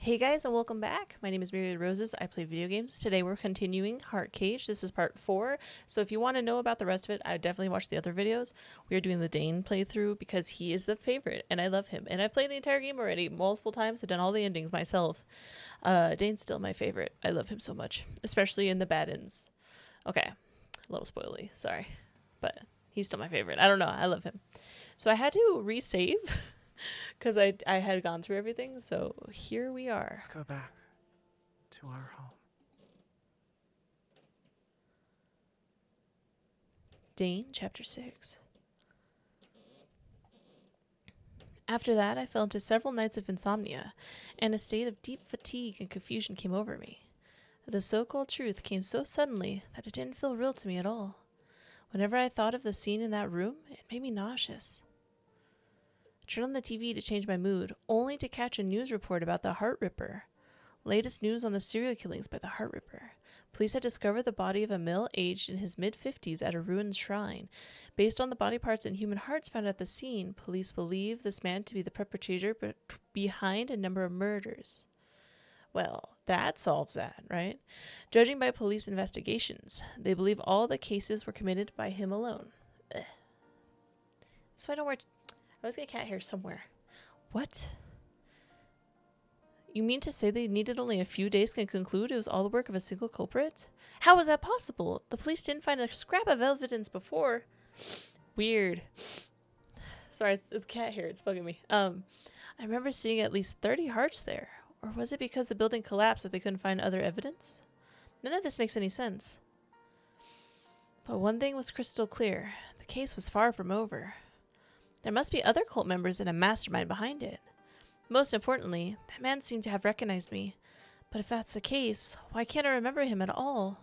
Hey guys, and welcome back. My name is Myriad Roses. I play video games. Today we're continuing Heart Cage. This is part 4. So if you want to know about the rest of it, I definitely watch the other videos. We are doing the Dane playthrough because he is the favorite and I love him. And I've played the entire game already multiple times. I've done all the endings myself. Dane's still my favorite. I love him so much, especially in the bad ends. Okay, a little spoily, sorry. But he's still my favorite. I don't know. I love him. So I had to resave because I had gone through everything. So here we are. Let's go back to our home. Dane, Chapter 6. After that, I fell into several nights of insomnia, and a state of deep fatigue and confusion came over me. The so-called truth came so suddenly that it didn't feel real to me at all. Whenever I thought of the scene in that room, it made me nauseous. I turned on the TV to change my mood, only to catch a news report about the Heart Ripper. Latest news on the serial killings by the Heart Ripper. Police had discovered the body of a male aged in his mid-50s at a ruined shrine. Based on the body parts and human hearts found at the scene, police believe this man to be the perpetrator behind a number of murders. Well, that solves that, right? Judging by police investigations, they believe all the cases were committed by him alone. Ugh. So I don't wear... I always get cat hair somewhere. What? You mean to say they needed only a few days to conclude it was all the work of a single culprit? How was that possible? The police didn't find a scrap of evidence before. Weird. Sorry, it's cat hair. It's bugging me. I remember seeing at least 30 hearts there. Or was it because the building collapsed that they couldn't find other evidence? None of this makes any sense. But one thing was crystal clear. The case was far from over. There must be other cult members and a mastermind behind it. Most importantly, that man seemed to have recognized me. But if that's the case, why can't I remember him at all?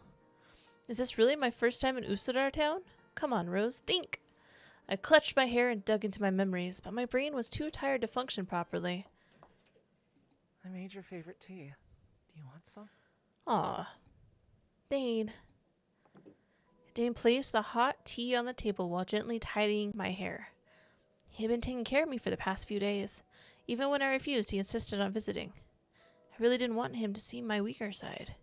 Is this really my first time in Usadar town? Come on, Rose, think! I clutched my hair and dug into my memories, but my brain was too tired to function properly. I made your favorite tea. Do you want some? Aw. Dane. Dane placed the hot tea on the table while gently tidying my hair. He had been taking care of me for the past few days. Even when I refused, he insisted on visiting. I really didn't want him to see my weaker side.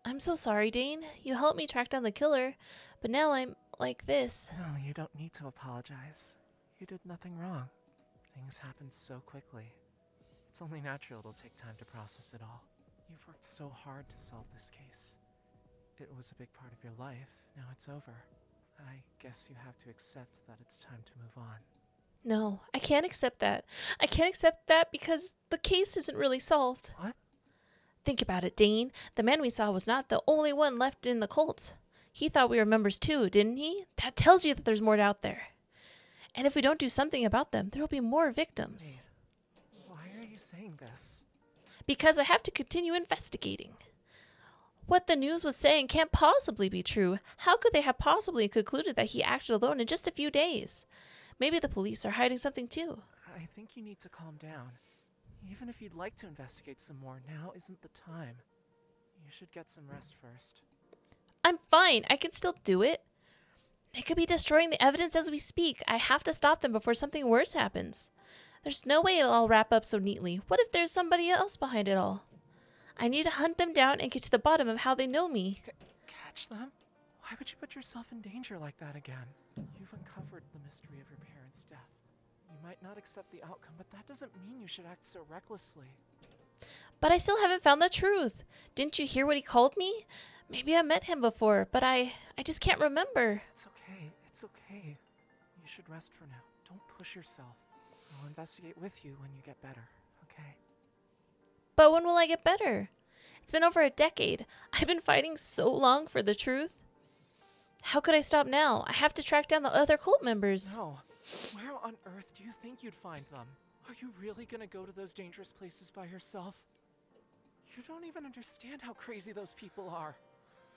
I'm so sorry, Dane. You helped me track down the killer, but now I'm like this. No, you don't need to apologize. You did nothing wrong. Things happened so quickly. It's only natural it'll take time to process it all. You've worked so hard to solve this case. It was a big part of your life. Now it's over. I guess you have to accept that it's time to move on. No, I can't accept that. I can't accept that because the case isn't really solved. What? Think about it, Dane. The man we saw was not the only one left in the cult. He thought we were members too, didn't he? That tells you that there's more out there. And if we don't do something about them, there will be more victims. Hey, why are you saying this? Because I have to continue investigating. What the news was saying can't possibly be true. How could they have possibly concluded that he acted alone in just a few days? Maybe the police are hiding something too. I think you need to calm down. Even if you'd like to investigate some more, now isn't the time. You should get some rest first. I'm fine. I can still do it. They could be destroying the evidence as we speak. I have to stop them before something worse happens. There's no way it'll all wrap up so neatly. What if there's somebody else behind it all? I need to hunt them down and get to the bottom of how they know me. Catch them? Why would you put yourself in danger like that again? You've uncovered the mystery of your parents' death. You might not accept the outcome, but that doesn't mean you should act so recklessly. But I still haven't found the truth. Didn't you hear what he called me? Maybe I met him before, but I just can't remember. It's okay. It's okay. You should rest for now. Don't push yourself. I'll investigate with you when you get better, okay? But when will I get better? It's been over a decade. I've been fighting so long for the truth. How could I stop now? I have to track down the other cult members. No. Where on earth do you think you'd find them? Are you really gonna go to those dangerous places by yourself? You don't even understand how crazy those people are.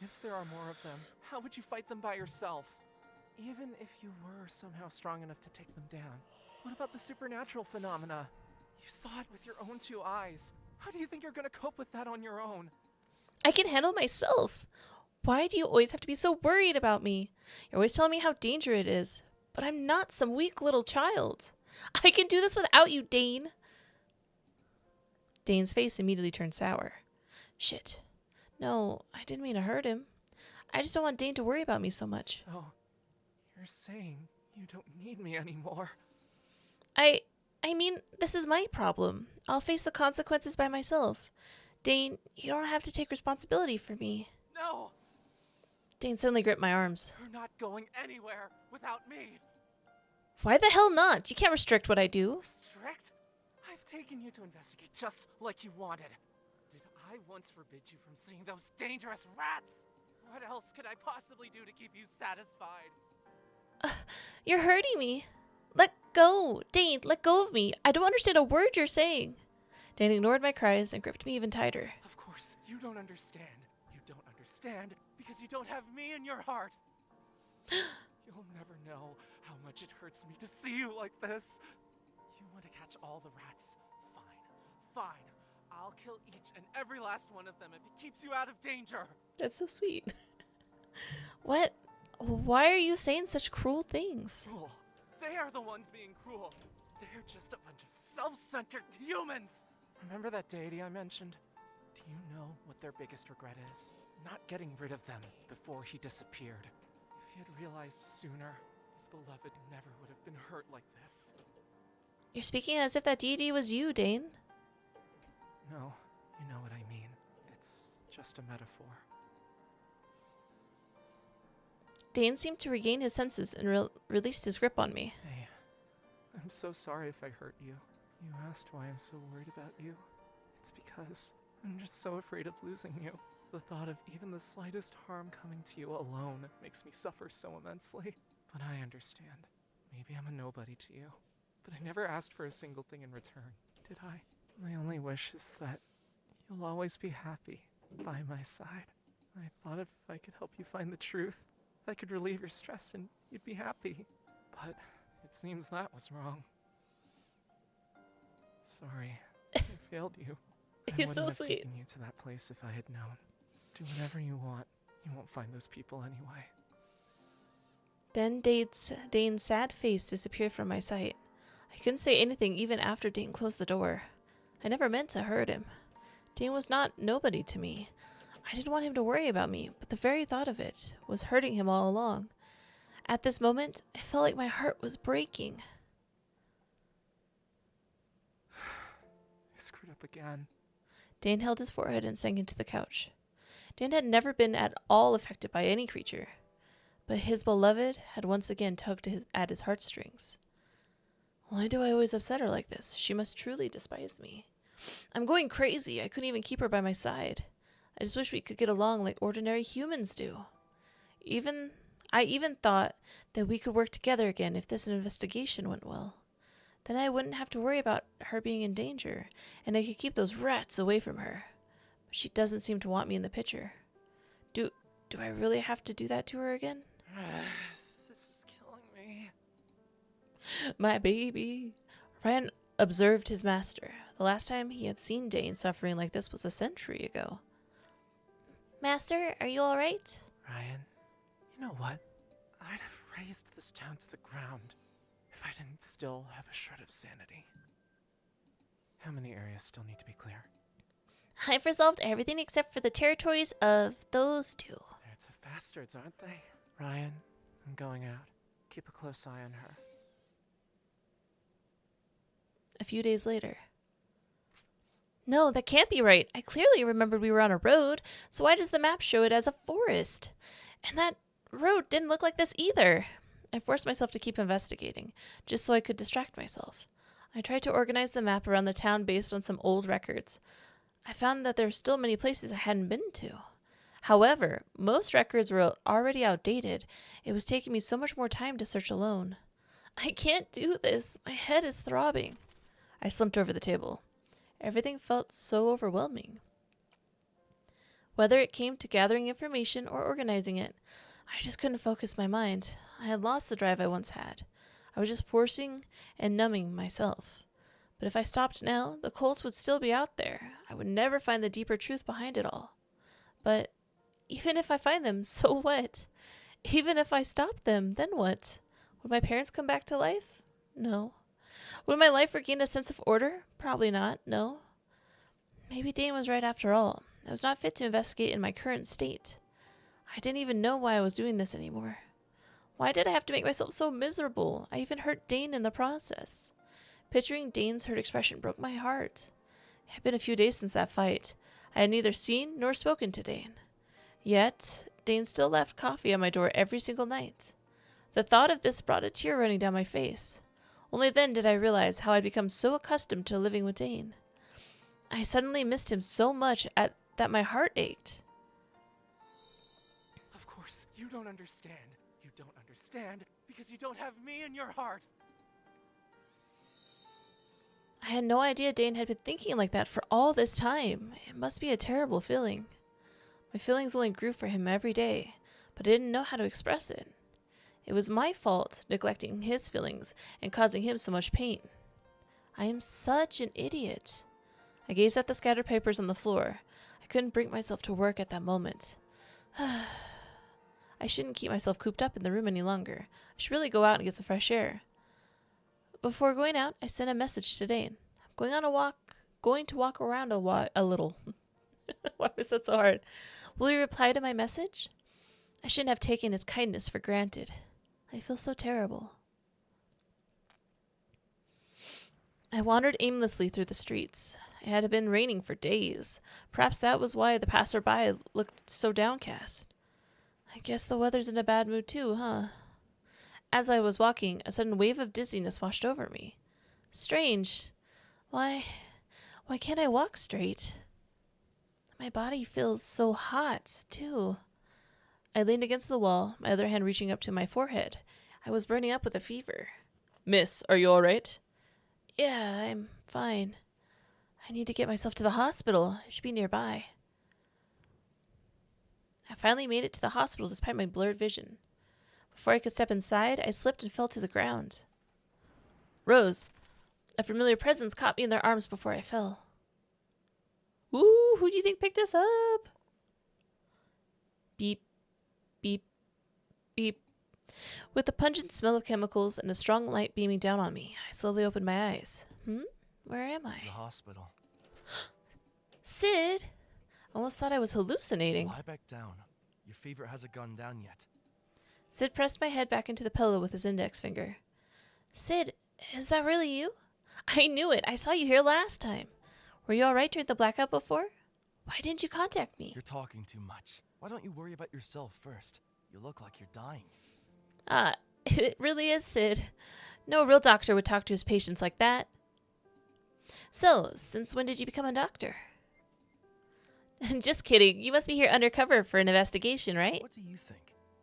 If there are more of them, how would you fight them by yourself? Even if you were somehow strong enough to take them down, what about the supernatural phenomena? You saw it with your own 2 eyes. How do you think you're gonna cope with that on your own? I can handle myself. Why do you always have to be so worried about me? You're always telling me how dangerous it is. But I'm not some weak little child. I can do this without you, Dane. Dane's face immediately turned sour. Shit. No, I didn't mean to hurt him. I just don't want Dane to worry about me so much. So, you're saying you don't need me anymore? I mean, this is my problem. I'll face the consequences by myself. Dane, you don't have to take responsibility for me. No! Dane suddenly gripped my arms. You're not going anywhere without me. Why the hell not? You can't restrict what I do. Restrict? I've taken you to investigate just like you wanted. Did I once forbid you from seeing those dangerous rats? What else could I possibly do to keep you satisfied? You're hurting me. Let go. Dane, let go of me. I don't understand a word you're saying. Dane ignored my cries and gripped me even tighter. Of course, you don't understand. You don't understand because you don't have me in your heart. You'll never know how much it hurts me to see you like this. You want to catch all the rats? Fine. I'll kill each and every last one of them if it keeps you out of danger. That's so sweet. What? Why are you saying such cruel things? Cruel. They are the ones being cruel. They're just a bunch of self-centered humans. Remember that deity I mentioned? Do you know what their biggest regret is? Not getting rid of them before he disappeared. If he had realized sooner, his beloved never would have been hurt like this. You're speaking as if that deity was you, Dane. No, you know what I mean. It's just a metaphor. Dane seemed to regain his senses and released his grip on me. Hey, I'm so sorry if I hurt you. You asked why I'm so worried about you. It's because I'm just so afraid of losing you. The thought of even the slightest harm coming to you alone makes me suffer so immensely. But I understand. Maybe I'm a nobody to you. But I never asked for a single thing in return, did I? My only wish is that you'll always be happy by my side. I thought if I could help you find the truth, I could relieve your stress and you'd be happy. But it seems that was wrong. Sorry, I failed you. He's so I wouldn't have sweet. taken you to that place if I had known. Do whatever you want. You won't find those people anyway. Then Dane's sad face disappeared from my sight. I couldn't say anything even after Dane closed the door. I never meant to hurt him. Dane was not nobody to me. I didn't want him to worry about me, but the very thought of it was hurting him all along. At this moment, I felt like my heart was breaking. I screwed up again. Dane held his forehead and sank into the couch. Dane had never been at all affected by any creature, but his beloved had once again tugged at his heartstrings. Why do I always upset her like this? She must truly despise me. I'm going crazy. I couldn't even keep her by my side. I just wish we could get along like ordinary humans do. I even thought that we could work together again if this investigation went well. Then I wouldn't have to worry about her being in danger, and I could keep those rats away from her. But she doesn't seem to want me in the picture. Do I really have to do that to her again? This is killing me. My baby. Ryan observed his master. The last time he had seen Dane suffering like this was a century ago. Master, are you all right? Ryan, you know what? I'd have razed this town to the ground if I didn't still have a shred of sanity. How many areas still need to be clear? I've resolved everything except for the territories of those two. They're two bastards, aren't they? Ryan, I'm going out. Keep a close eye on her. A few days later. No, that can't be right. I clearly remembered we were on a road, so why does the map show it as a forest? And that road didn't look like this either. I forced myself to keep investigating, just so I could distract myself. I tried to organize the map around the town based on some old records. I found that there were still many places I hadn't been to. However, most records were already outdated. It was taking me so much more time to search alone. I can't do this. My head is throbbing. I slumped over the table. Everything felt so overwhelming. Whether it came to gathering information or organizing it, I just couldn't focus my mind. I had lost the drive I once had. I was just forcing and numbing myself. But if I stopped now, the cults would still be out there. I would never find the deeper truth behind it all. But even if I find them, so what? Even if I stop them, then what? Would my parents come back to life? No. Would my life regain a sense of order? Probably not, no. Maybe Dane was right after all. I was not fit to investigate in my current state. I didn't even know why I was doing this anymore. Why did I have to make myself so miserable? I even hurt Dane in the process. Picturing Dane's hurt expression broke my heart. It had been a few days since that fight. I had neither seen nor spoken to Dane. Yet, Dane still left coffee on my door every single night. The thought of this brought a tear running down my face. Only then did I realize how I'd become so accustomed to living with Dane. I suddenly missed him so much that my heart ached. Of course, you don't understand. You don't understand because you don't have me in your heart. I had no idea Dane had been thinking like that for all this time. It must be a terrible feeling. My feelings only grew for him every day, but I didn't know how to express it. It was my fault, neglecting his feelings and causing him so much pain. I am such an idiot. I gazed at the scattered papers on the floor. I couldn't bring myself to work at that moment. I shouldn't keep myself cooped up in the room any longer. I should really go out and get some fresh air. Before going out, I sent a message to Dane. I'm going to walk around a little. Why was that so hard? Will you reply to my message? I shouldn't have taken his kindness for granted. I feel so terrible. I wandered aimlessly through the streets. It had been raining for days. Perhaps that was why the passerby looked so downcast. I guess the weather's in a bad mood too, huh? As I was walking, a sudden wave of dizziness washed over me. Strange. Why can't I walk straight? My body feels so hot, too. I leaned against the wall, my other hand reaching up to my forehead. I was burning up with a fever. Miss, are you all right? Yeah, I'm fine. I need to get myself to the hospital. It should be nearby. I finally made it to the hospital despite my blurred vision. Before I could step inside, I slipped and fell to the ground. Rose, a familiar presence caught me in their arms before I fell. Ooh, who do you think picked us up? Beep, beep, beep. With the pungent smell of chemicals and a strong light beaming down on me, I slowly opened my eyes. Where am I? The hospital. Sid! I almost thought I was hallucinating. Lie back down. Your fever hasn't gone down yet. Sid pressed my head back into the pillow with his index finger. Sid, is that really you? I knew it. I saw you here last time. Were you all right during the blackout before? Why didn't you contact me? You're talking too much. Why don't you worry about yourself first? You look like you're dying. It really is Sid. No real doctor would talk to his patients like that. So, since when did you become a doctor? Just kidding. You must be here undercover for an investigation, right? What do you think?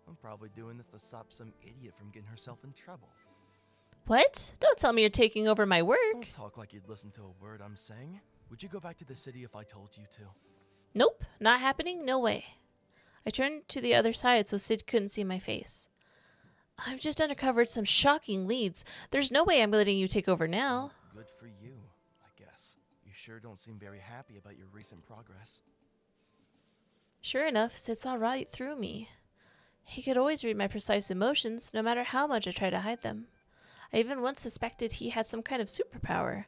I'm probably doing this to stop some idiot from getting herself in trouble. What? Don't tell me you're taking over my work. Don't talk like you'd listen to a word I'm saying. Would you go back to the city if I told you to? Nope, not happening. No way. I turned to the other side so Sid couldn't see my face. I've just uncovered some shocking leads. There's no way I'm letting you take over now. Good for you, I guess. You sure don't seem very happy about your recent progress. Sure enough, Sid saw right through me. He could always read my precise emotions, no matter how much I tried to hide them. I even once suspected he had some kind of superpower.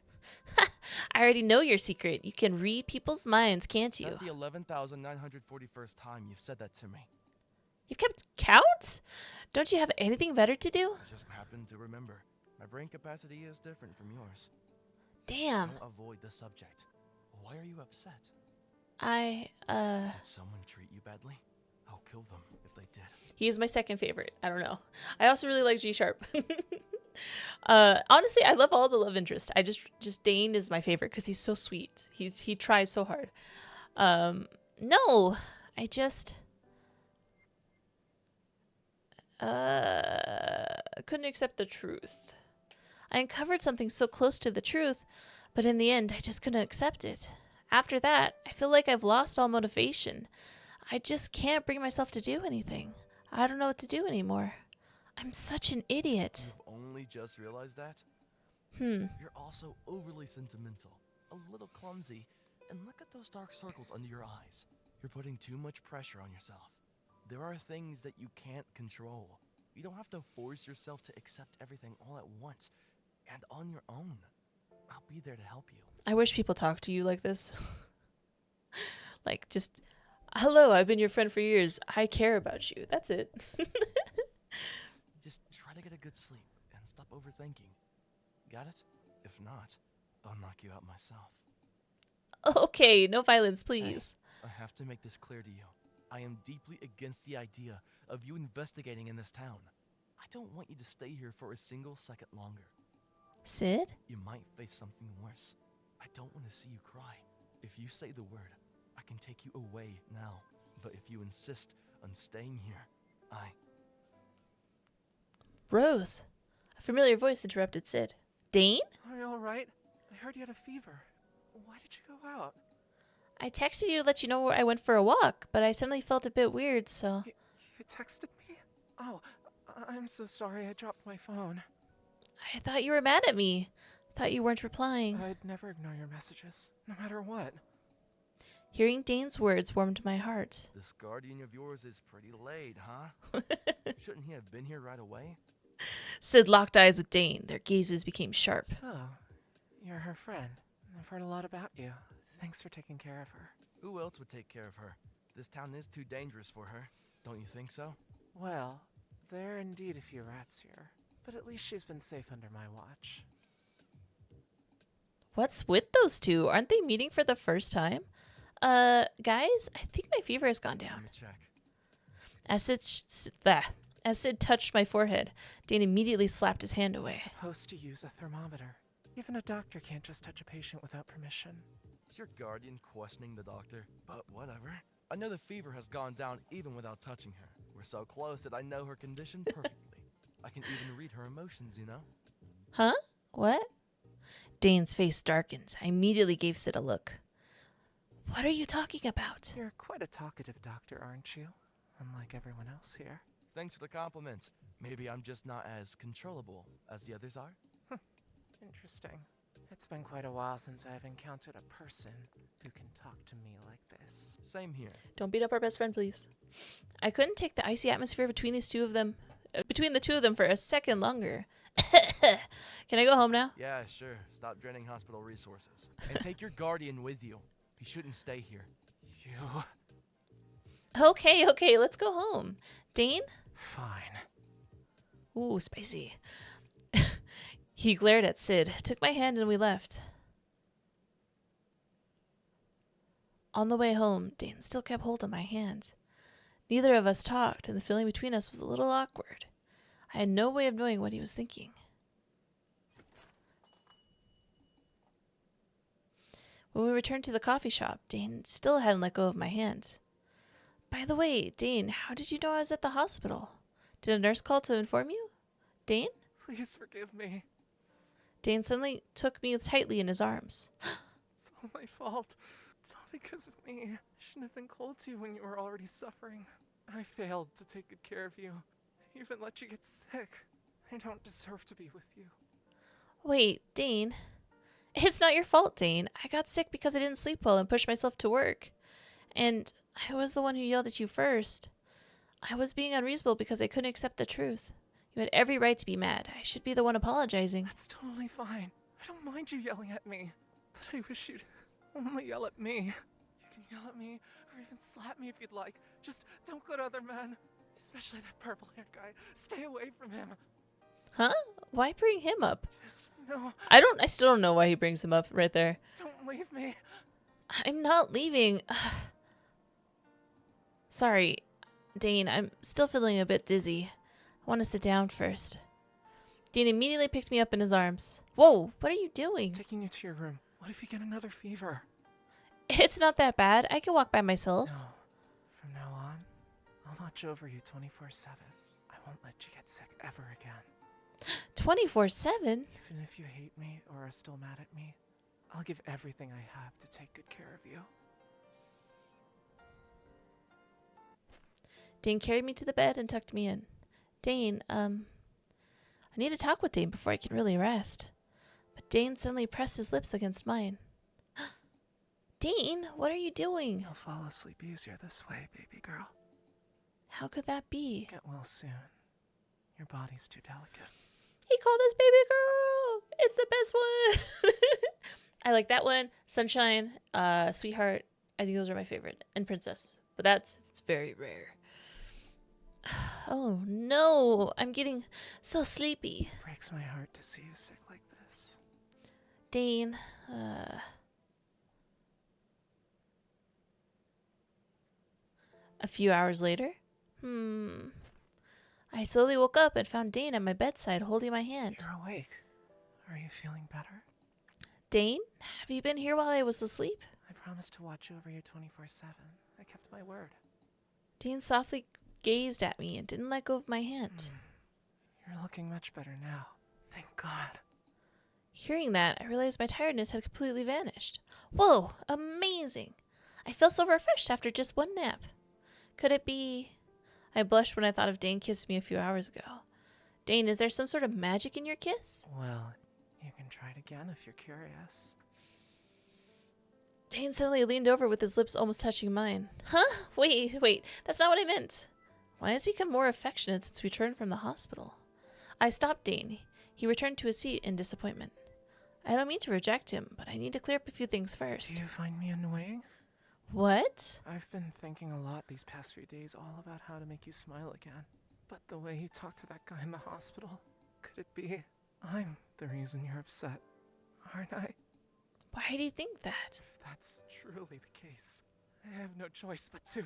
I already know your secret. You can read people's minds, can't you? That's the 11,941st time you've said that to me. You've kept count? Don't you have anything better to do? I just happen to remember. My brain capacity is different from yours. Damn. Don't avoid the subject. Why are you upset? Did someone treat you badly? I'll kill them if they did. He is my second favorite. I don't know. I also really like G Sharp. Honestly, I love all the love interests. I just Dane is my favorite because he's so sweet. He tries so hard. No, I just couldn't accept the truth. I uncovered something so close to the truth, but in the end, I just couldn't accept it. After that, I feel like I've lost all motivation. I just can't bring myself to do anything. I don't know what to do anymore. I'm such an idiot. You've only just realized that? You're also overly sentimental, a little clumsy, and look at those dark circles under your eyes. You're putting too much pressure on yourself. There are things that you can't control. You don't have to force yourself to accept everything all at once and on your own. I'll be there to help you. I wish people talked to you like this. Like, just, hello, I've been your friend for years. I care about you. That's it. Just try to get a good sleep and stop overthinking. Got it? If not, I'll knock you out myself. Okay, no violence, Hey, please. I have to make this clear to you. I am deeply against the idea of you investigating in this town. I don't want you to stay here for a single second longer. Sid? You might face something worse. I don't want to see you cry. If you say the word, I can take you away now. But if you insist on staying here, Rose. A familiar voice interrupted Sid. Dane? Are you alright? I heard you had a fever. Why did you go out? I texted you to let you know where I went for a walk, but I suddenly felt a bit weird, so... You texted me? Oh, I'm so sorry I dropped my phone. I thought you were mad at me. Thought you weren't replying. I'd never ignore your messages, no matter what. Hearing Dane's words warmed my heart. this guardian of yours is pretty late, huh? Shouldn't he have been here right away? Sid locked eyes with Dane. Their gazes became sharp. So, you're her friend. I've heard a lot about you. Thanks for taking care of her. Who else would take care of her? This town is too dangerous for her. Don't you think so? Well, there are indeed a few rats here, but at least she's been safe under my watch. What's with those two? Aren't they meeting for the first time? Guys, I think my fever has gone Let down. me check. As Sid touched my forehead, Dane immediately slapped his hand You're away. supposed to use a thermometer. Even a doctor can't just touch a patient without permission. Is your guardian questioning the doctor? But whatever. I know the fever has gone down even without touching her. We're so close that I know her condition perfectly. I can even read her emotions, you know? Huh? What? Dane's face darkened. I immediately gave Sid a look. What are you talking about? You're quite a talkative doctor, aren't you? Unlike everyone else here. Thanks for the compliment. Maybe I'm just not as controllable as the others are. Interesting. It's been quite a while since I've encountered a person who can talk to me like this. Same here. Don't beat up our best friend, please. I couldn't take the icy atmosphere between the two of them for a second longer. Can I go home now? Yeah, sure. Stop draining hospital resources. And take your guardian with you. He shouldn't stay here. You... Okay, let's go home. Dane? Fine. Ooh, spicy. He glared at Sid, took my hand, and we left. On the way home, Dane still kept hold of my hand. Neither of us talked, and the feeling between us was a little awkward. I had no way of knowing what he was thinking. When we returned to the coffee shop, Dane still hadn't let go of my hand. By the way, Dane, how did you know I was at the hospital? Did a nurse call to inform you? Dane? Please forgive me. Dane suddenly took me tightly in his arms. It's all my fault. It's all because of me. I shouldn't have been cold to you when you were already suffering. I failed to take good care of you. I even let you get sick. I don't deserve to be with you. Wait, Dane. It's not your fault, Dane. I got sick because I didn't sleep well and pushed myself to work. And I was the one who yelled at you first. I was being unreasonable because I couldn't accept the truth. You had every right to be mad. I should be the one apologizing. That's totally fine. I don't mind you yelling at me. But I wish you'd only yell at me. You can yell at me or even slap me if you'd like. Just don't go to other men. Especially that purple-haired guy. Stay away from him. Huh? Why bring him up? Just no. I still don't know why he brings him up right there. Don't leave me. I'm not leaving. Sorry, Dane, I'm still feeling a bit dizzy. I want to sit down first. Dane immediately picked me up in his arms. Whoa, what are you doing? Taking you to your room. What if you get another fever? It's not that bad. I can walk by myself. No. From now on, I'll watch over you 24/7. I won't let you get sick ever again. 24/7? Even if you hate me or are still mad at me, I'll give everything I have to take good care of you. Dane carried me to the bed and tucked me in. Dane, I need to talk with Dane before I can really rest. But Dane suddenly pressed his lips against mine. Dane, what are you doing? You'll fall asleep easier this way, baby girl. How could that be? Get well soon. Your body's too delicate. He called us baby girl. It's the best one. I like that one. Sunshine, sweetheart, I think those are my favorite. And Princess. But it's very rare. Oh no, I'm getting so sleepy. It breaks my heart to see you sick like this. Dane, a few hours later. I slowly woke up and found Dane at my bedside holding my hand. You're awake. Are you feeling better? Dane, have you been here while I was asleep? I promised to watch over you 24/7. I kept my word. Dane softly gazed at me and didn't let go of my hand. You're looking much better now. Thank God. Hearing that, I realized my tiredness had completely vanished. Whoa, amazing! I felt so refreshed after just one nap. Could it be... I blushed when I thought of Dane kissing me a few hours ago. Dane, is there some sort of magic in your kiss? Well, you can try it again if you're curious. Dane suddenly leaned over with his lips almost touching mine. Huh? Wait, that's not what I meant. Why has he become more affectionate since we returned from the hospital? I stopped Dane. He returned to his seat in disappointment. I don't mean to reject him, but I need to clear up a few things first. Do you find me annoying? What? I've been thinking a lot these past few days all about how to make you smile again. But the way you talked to that guy in the hospital, could it be I'm the reason you're upset, aren't I? Why do you think that? If that's truly the case, I have no choice but to...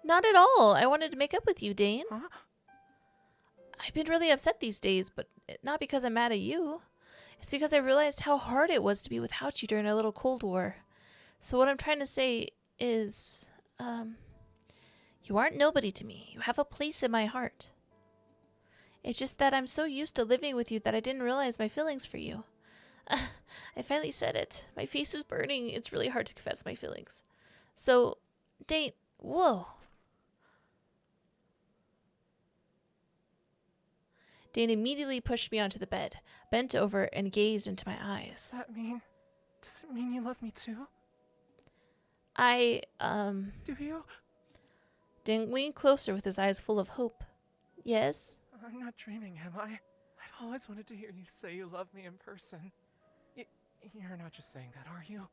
Not at all. I wanted to make up with you, Dane. Huh? I've been really upset these days, but not because I'm mad at you. It's because I realized how hard it was to be without you during our little Cold War. So what I'm trying to say is, you aren't nobody to me. You have a place in my heart. It's just that I'm so used to living with you that I didn't realize my feelings for you. I finally said it. My face was burning. It's really hard to confess my feelings. So, Dane, whoa. Dane immediately pushed me onto the bed, bent over, and gazed into my eyes. Does it mean you love me too? Do you? Dane leaned closer with his eyes full of hope. Yes? I'm not dreaming, am I? I've always wanted to hear you say you love me in person. You're not just saying that, are you?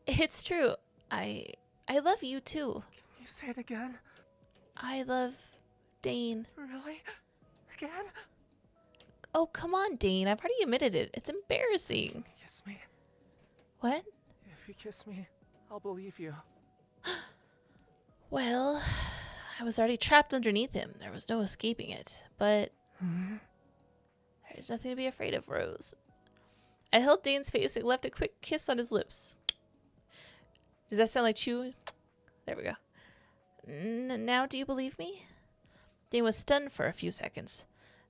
It's true. I love you too. Can you say it again? I love Dane. Really? Again? Oh, come on, Dane. I've already admitted it. It's embarrassing. Kiss me. What? If you kiss me, I'll believe you. Well, I was already trapped underneath him. There was no escaping it. But there's nothing to be afraid of, Rose. I held Dane's face and left a quick kiss on his lips. Does that sound like chewing? There we go. Now do you believe me? Dane was stunned for a few seconds,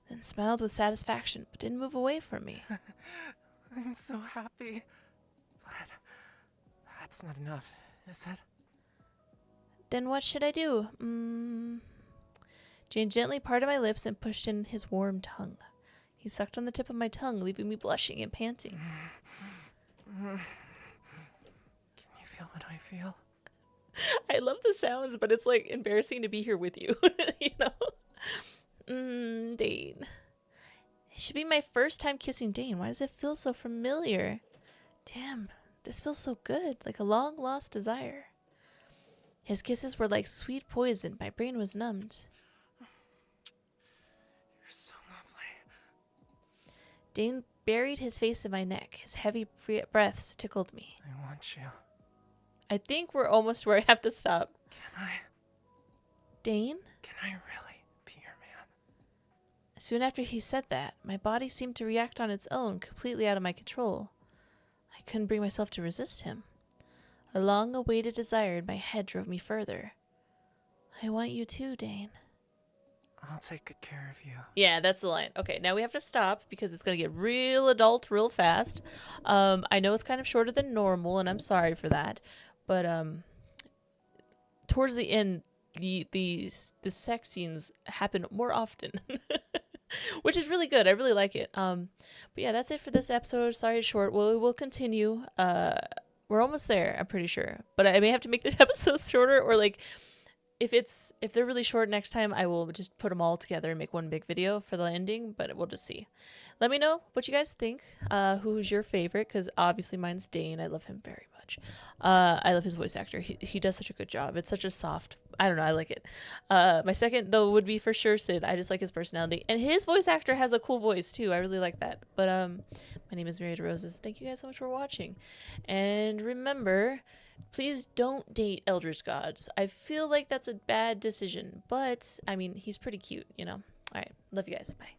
then smiled with satisfaction, but didn't move away from me. I'm so happy. But that's not enough, is it? Then what should I do? Jane gently parted my lips and pushed in his warm tongue. He sucked on the tip of my tongue, leaving me blushing and panting. Can you feel what I feel? I love the sounds, but it's like embarrassing to be here with you, you know? Dane. It should be my first time kissing Dane. Why does it feel so familiar? Damn, this feels so good, like a long-lost desire. His kisses were like sweet poison. My brain was numbed. You're so lovely. Dane buried his face in my neck. His heavy breaths tickled me. I want you. I think we're almost where I have to stop. Can I? Dane? Can I really be your man? Soon after he said that, my body seemed to react on its own, completely out of my control. I couldn't bring myself to resist him. A long-awaited desire in my head drove me further. I want you too, Dane. I'll take good care of you. Yeah, that's the line. Okay, now we have to stop because it's going to get real adult real fast. I know it's kind of shorter than normal, and I'm sorry for that. But towards the end, the sex scenes happen more often, which is really good. I really like it. But yeah, that's it for this episode. Sorry it's short. We will continue. We're almost there, I'm pretty sure. But I may have to make the episodes shorter, or like if they're really short next time, I will just put them all together and make one big video for the ending. But we'll just see. Let me know what you guys think. Who's your favorite? Because obviously mine's Dane. I love him very much. much. I love his voice actor. He does such a good job. It's such a soft, I don't know, I like it. My second, though, would be for sure Sid. I just like his personality. And his voice actor has a cool voice, too. I really like that. But my name is Mary DeRoses. Thank you guys so much for watching. And remember, please don't date Eldritch Gods. I feel like that's a bad decision. But, I mean, he's pretty cute, you know. All right. Love you guys. Bye.